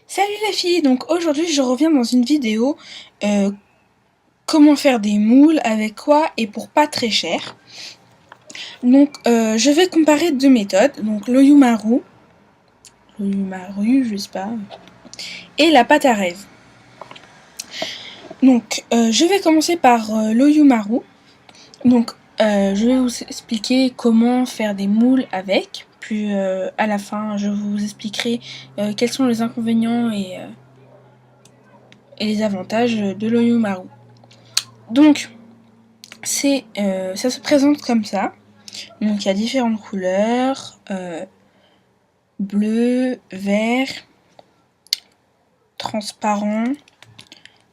Salut les filles, donc aujourd'hui je reviens dans une vidéo comment faire des moules, avec quoi et pour pas très cher. Donc je vais comparer deux méthodes, donc l'Oyumaru, je sais pas, et la pâte à rêve. Donc je vais commencer par l'Oyumaru. Donc je vais vous expliquer comment faire des moules avec, puis à la fin je vous expliquerai quels sont les inconvénients et les avantages de l'Oyumaru. Donc ça se présente comme ça. Donc il y a différentes couleurs, bleu, vert, transparent,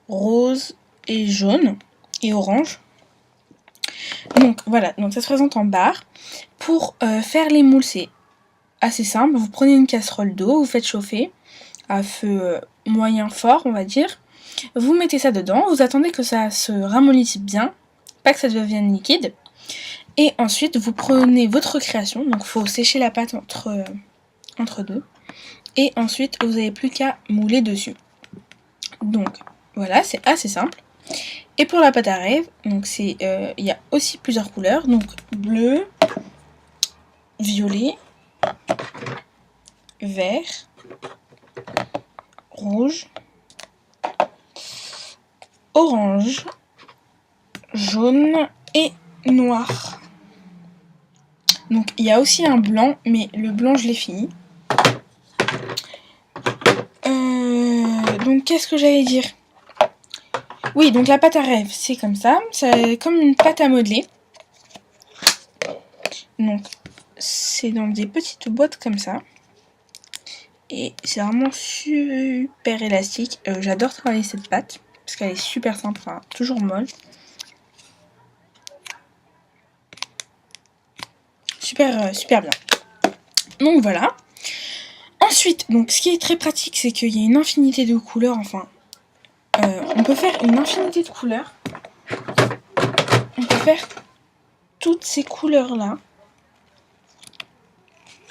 rose et jaune et orange. Donc voilà, donc ça se présente en barre. Pour faire les moules, c'est assez simple. Vous prenez une casserole d'eau, vous faites chauffer à feu moyen fort, on va dire. Vous mettez ça dedans, vous attendez que ça se ramollisse bien, pas que ça devienne liquide. Et ensuite, vous prenez votre création, donc il faut sécher la pâte entre deux. Et ensuite, vous n'avez plus qu'à mouler dessus. Donc, voilà, c'est assez simple. Et pour la pâte à rêve, donc il y a aussi plusieurs couleurs. Donc, bleu, violet, vert, rouge, orange, jaune et noir. Donc, il y a aussi un blanc, mais le blanc, je l'ai fini. Donc, qu'est-ce que j'allais dire? Oui, donc la pâte à rêve, c'est comme ça. C'est comme une pâte à modeler. Donc, c'est dans des petites boîtes comme ça. Et c'est vraiment super élastique. J'adore travailler cette pâte, parce qu'elle est super simple, enfin, toujours molle. Super bien. Donc voilà. Ensuite, donc ce qui est très pratique, c'est qu'il y a une infinité de couleurs. Enfin, on peut faire une infinité de couleurs. On peut faire toutes ces couleurs-là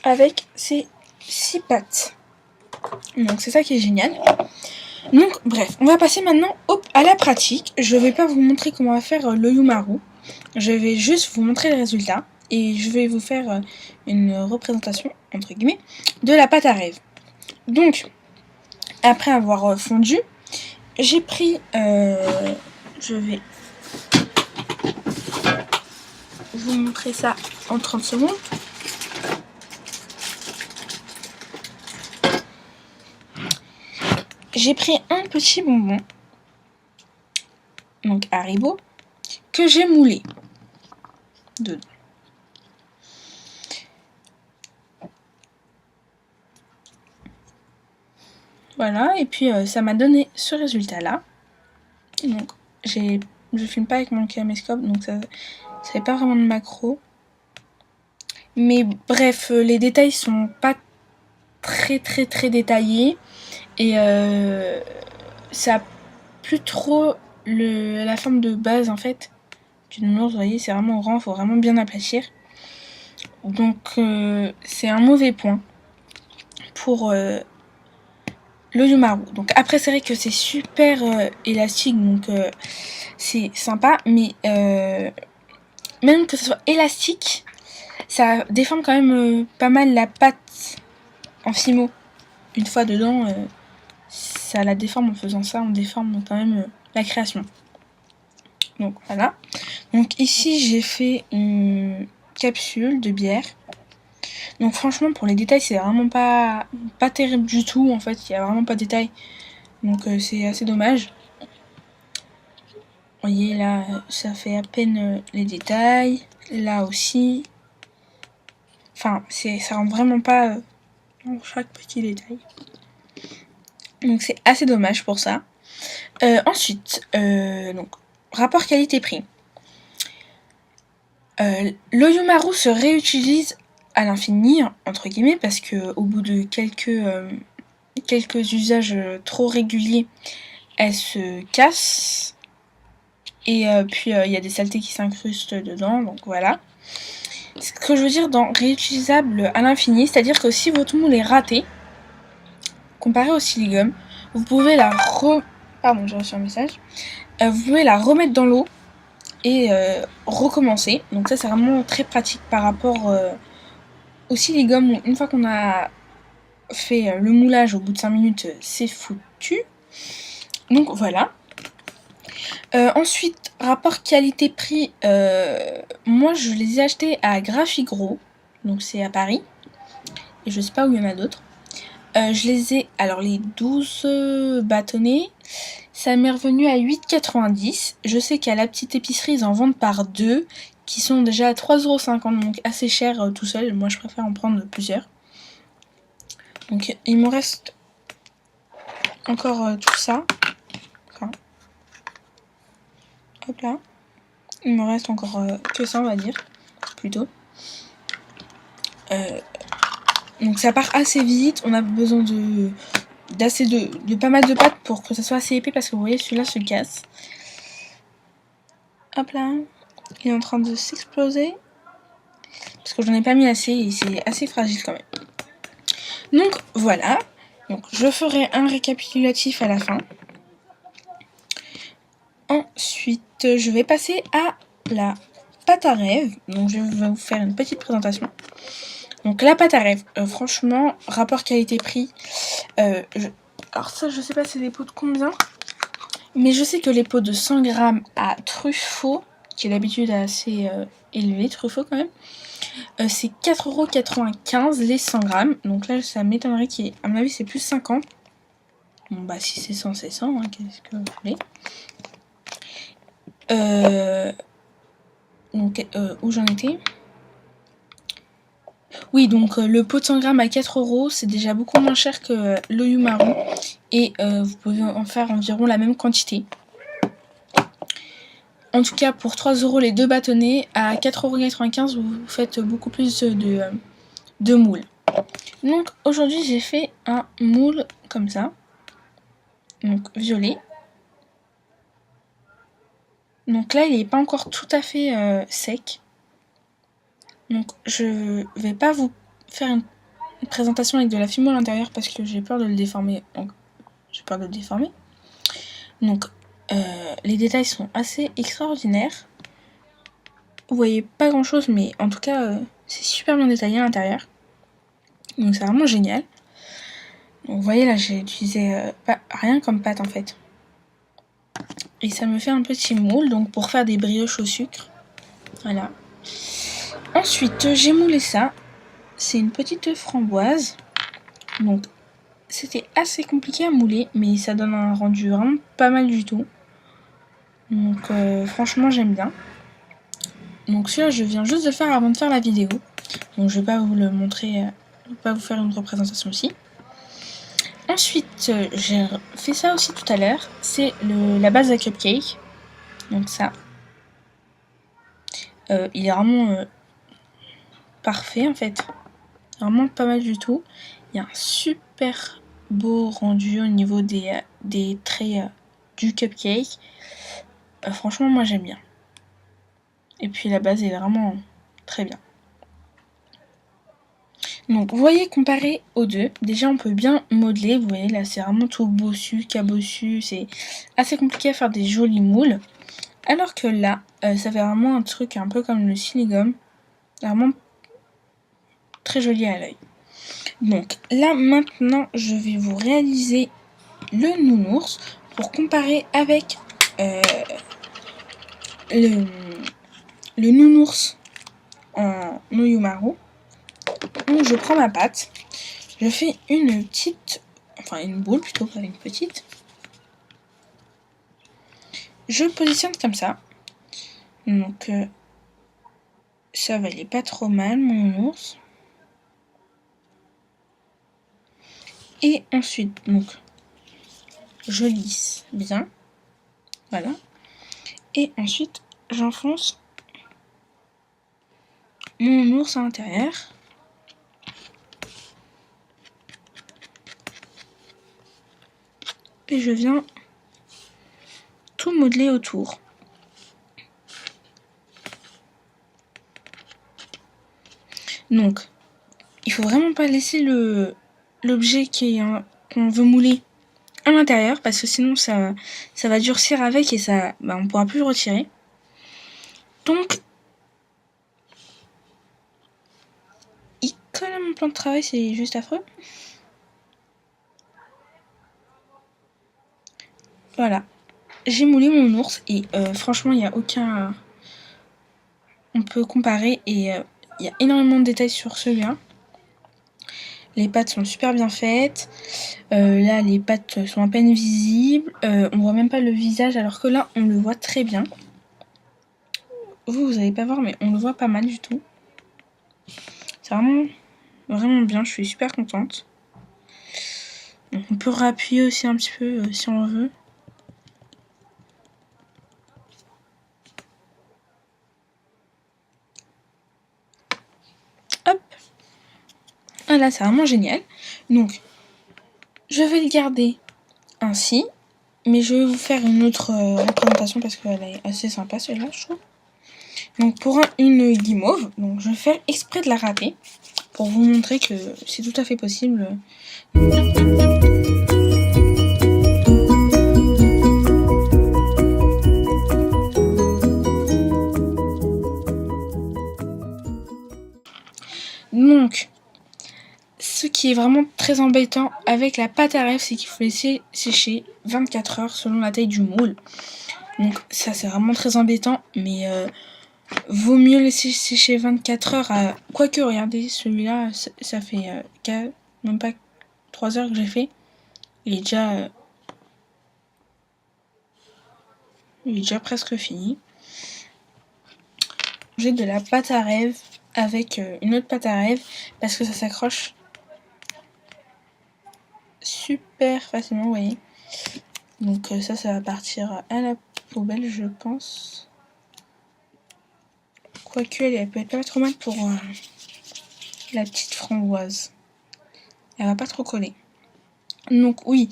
avec ces 6 pattes. Donc c'est ça qui est génial. Donc bref, on va passer maintenant à la pratique. Je vais pas vous montrer comment on va faire l'Oyumaru. Je vais juste vous montrer le résultat. Et je vais vous faire une représentation, entre guillemets, de la pâte à rêve. Donc, après avoir fondu, j'ai pris... je vais vous montrer ça en 30 secondes. J'ai pris un petit bonbon, donc Haribo, que j'ai moulé dedans. Voilà, et puis ça m'a donné ce résultat-là. Donc, je filme pas avec mon caméscope, donc ça fait pas vraiment de macro. Mais bref, les détails sont pas très détaillés. Et ça a plus trop la forme de base en fait du nounours, vous voyez, c'est vraiment grand, faut vraiment bien aplatir. Donc c'est un mauvais point pour l'Oyumaru. Donc après c'est vrai que c'est super élastique, donc c'est sympa, mais même que ce soit élastique, ça déforme quand même pas mal la pâte en fimo. Une fois dedans, ça la déforme en faisant ça, on déforme quand même la création. Donc voilà. Donc ici j'ai fait une capsule de bière. Donc franchement pour les détails c'est vraiment pas terrible du tout en fait, il y a vraiment pas de détails. Donc c'est assez dommage. Vous voyez là ça fait à peine les détails. Là aussi. Enfin ça rend vraiment pas dans chaque petit détail. Donc c'est assez dommage pour ça. Ensuite, donc rapport qualité-prix. L'Oyumaru se réutilise à l'infini, entre guillemets, parce que au bout de quelques usages trop réguliers, elle se casse. Et puis il y a des saletés qui s'incrustent dedans, donc voilà. Ce que je veux dire dans réutilisable à l'infini, c'est-à-dire que si votre moule est raté, comparé au silicone, vous pouvez la Pardon, j'ai reçu un message. Vous pouvez la remettre dans l'eau et recommencer. Donc ça, c'est vraiment très pratique par rapport au silicone où une fois qu'on a fait le moulage au bout de 5 minutes, c'est foutu. Donc voilà. Ensuite, rapport qualité-prix, moi je les ai achetés à Graphigro, donc c'est à Paris, et je sais pas où il y en a d'autres. Je les ai, alors les 12 bâtonnets, ça m'est revenu à 8,90. Je sais qu'à la petite épicerie, ils en vendent par 2, qui sont déjà à 3,50€, donc assez cher tout seul. Moi je préfère en prendre plusieurs. Donc il me reste encore tout ça. Enfin, hop là. Il me reste encore que ça, on va dire, plutôt. Donc ça part assez vite. On a besoin de pas mal de pâte pour que ça soit assez épais parce que vous voyez, celui-là se casse. Hop là. Il est en train de s'exploser. Parce que j'en ai pas mis assez et c'est assez fragile quand même. Donc voilà. Donc je ferai un récapitulatif à la fin. Ensuite, je vais passer à la pâte à rêve. Donc je vais vous faire une petite présentation. Donc la pâte à rêve, franchement, rapport qualité-prix. Alors ça, je sais pas c'est des pots de combien. Mais je sais que les pots de 100 grammes à Truffaut, qui est d'habitude assez élevé, Truffaut quand même, c'est 4,95€ les 100 grammes. Donc là, ça m'étonnerait qu'il y ait, à mon avis, c'est plus 50. Bon bah si c'est 100, c'est 100, hein, qu'est-ce que vous voulez. Donc, où j'en étais? Oui, donc le pot de 100 grammes à 4€, c'est déjà beaucoup moins cher que l'Oyumaru. Et vous pouvez en faire environ la même quantité. En tout cas, pour 3€ les deux bâtonnets, à 4,95€, vous faites beaucoup plus de moules. Donc aujourd'hui, j'ai fait un moule comme ça. Donc violet. Donc là, il n'est pas encore tout à fait sec. Donc je vais pas vous faire une présentation avec de la fumée à l'intérieur parce que j'ai peur de le déformer. Donc j'ai peur de le déformer. Donc les détails sont assez extraordinaires. Vous voyez pas grand chose, mais en tout cas c'est super bien détaillé à l'intérieur. Donc c'est vraiment génial. Donc vous voyez là, j'ai utilisé rien comme pâte en fait. Et ça me fait un petit moule donc pour faire des brioches au sucre. Voilà. Ensuite j'ai moulé ça. C'est une petite framboise. Donc c'était assez compliqué à mouler, mais ça donne un rendu vraiment pas mal du tout. Donc franchement j'aime bien. Donc celui-là je viens juste de le faire avant de faire la vidéo. Donc je vais pas vous le montrer, je vais pas vous faire une représentation ici. Ensuite j'ai fait ça aussi tout à l'heure. C'est la base à cupcake. Donc ça. Il est vraiment parfait en fait. Vraiment pas mal du tout. Il y a un super beau rendu au niveau des traits du cupcake. Franchement moi j'aime bien. Et puis la base est vraiment très bien. Donc vous voyez comparé aux deux, déjà on peut bien modeler, vous voyez là c'est vraiment tout bossu, cabossu, c'est assez compliqué à faire des jolis moules. Alors que là, ça fait vraiment un truc un peu comme le silicone, vraiment très joli à l'œil. Donc là maintenant je vais vous réaliser le nounours pour comparer avec le nounours en Oyumaru. Donc je prends ma pâte, je fais une petite, enfin une boule plutôt, pas une petite. Je positionne comme ça. Donc ça va aller pas trop mal mon ours. Et ensuite donc je lisse bien. Voilà. Et ensuite j'enfonce mon ours à l'intérieur. Et je viens tout modeler autour. Donc, il faut vraiment pas laisser l'objet qui est qu'on veut mouler à l'intérieur, parce que sinon ça va durcir avec et ça, on pourra plus le retirer. Donc, il colle à mon plan de travail, c'est juste affreux. Voilà, j'ai moulé mon ours et franchement, il n'y a aucun... On peut comparer et il y a énormément de détails sur celui-là. Les pattes sont super bien faites. Là, les pattes sont à peine visibles. On voit même pas le visage, alors que là, on le voit très bien. Vous allez pas voir, mais on le voit pas mal du tout. C'est vraiment bien. Je suis super contente. Donc, on peut réappuyer aussi un petit peu si on veut. Hop. Ah là, c'est vraiment génial. Donc, je vais le garder ainsi. Mais je vais vous faire une autre représentation parce qu'elle est assez sympa celle-là, je trouve. Donc pour une guimauve, donc je vais faire exprès de la rater pour vous montrer que c'est tout à fait possible. Donc, ce qui est vraiment très embêtant avec la pâte à rêve, c'est qu'il faut laisser sécher 24 heures selon la taille du moule. Donc ça c'est vraiment très embêtant, mais vaut mieux laisser sécher 24 heures. Quoique, regardez, celui-là, ça fait même pas 3 heures que j'ai fait. Il est déjà presque fini. J'ai de la pâte à rêve avec une autre pâte à rêve parce que ça s'accroche super facilement, vous voyez. Donc ça va partir à la poubelle, je pense. Quoique, elle peut être pas trop mal pour la petite framboise. Elle va pas trop coller. Donc oui,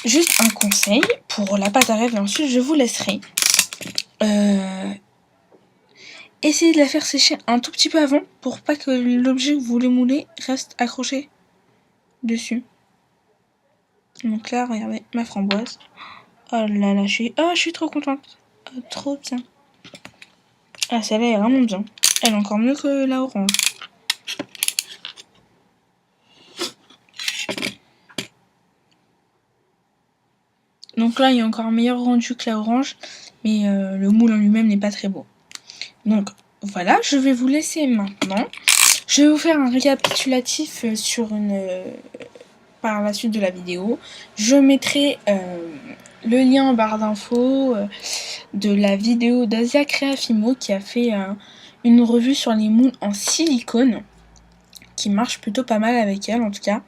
juste un conseil pour la pâte à rêve et ensuite je vous laisserai. Essayez de la faire sécher un tout petit peu avant pour pas que l'objet que vous voulez mouler reste accroché dessus. Donc là, regardez ma framboise. Oh là là, je suis trop contente. Oh, trop bien. Ah, celle-là est vraiment bien. Elle est encore mieux que la orange. Donc là, il y a encore un meilleur rendu que la orange, mais le moule en lui-même n'est pas très beau. Donc voilà, je vais vous laisser maintenant. Je vais vous faire un récapitulatif par la suite de la vidéo. Je mettrai le lien en barre d'infos de la vidéo d'Asia Creafimo qui a fait une revue sur les moules en silicone qui marche plutôt pas mal avec elle en tout cas.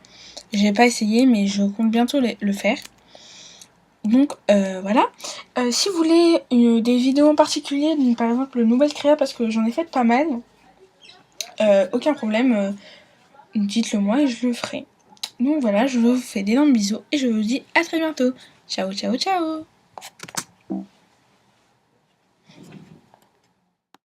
J'ai pas essayé mais je compte bientôt le faire. Donc voilà, si vous voulez des vidéos en particulier, par exemple le nouvelle créa parce que j'en ai fait pas mal, aucun problème, dites-le moi et je le ferai. Donc voilà, je vous fais d'énormes bisous et je vous dis à très bientôt. Ciao ciao ciao.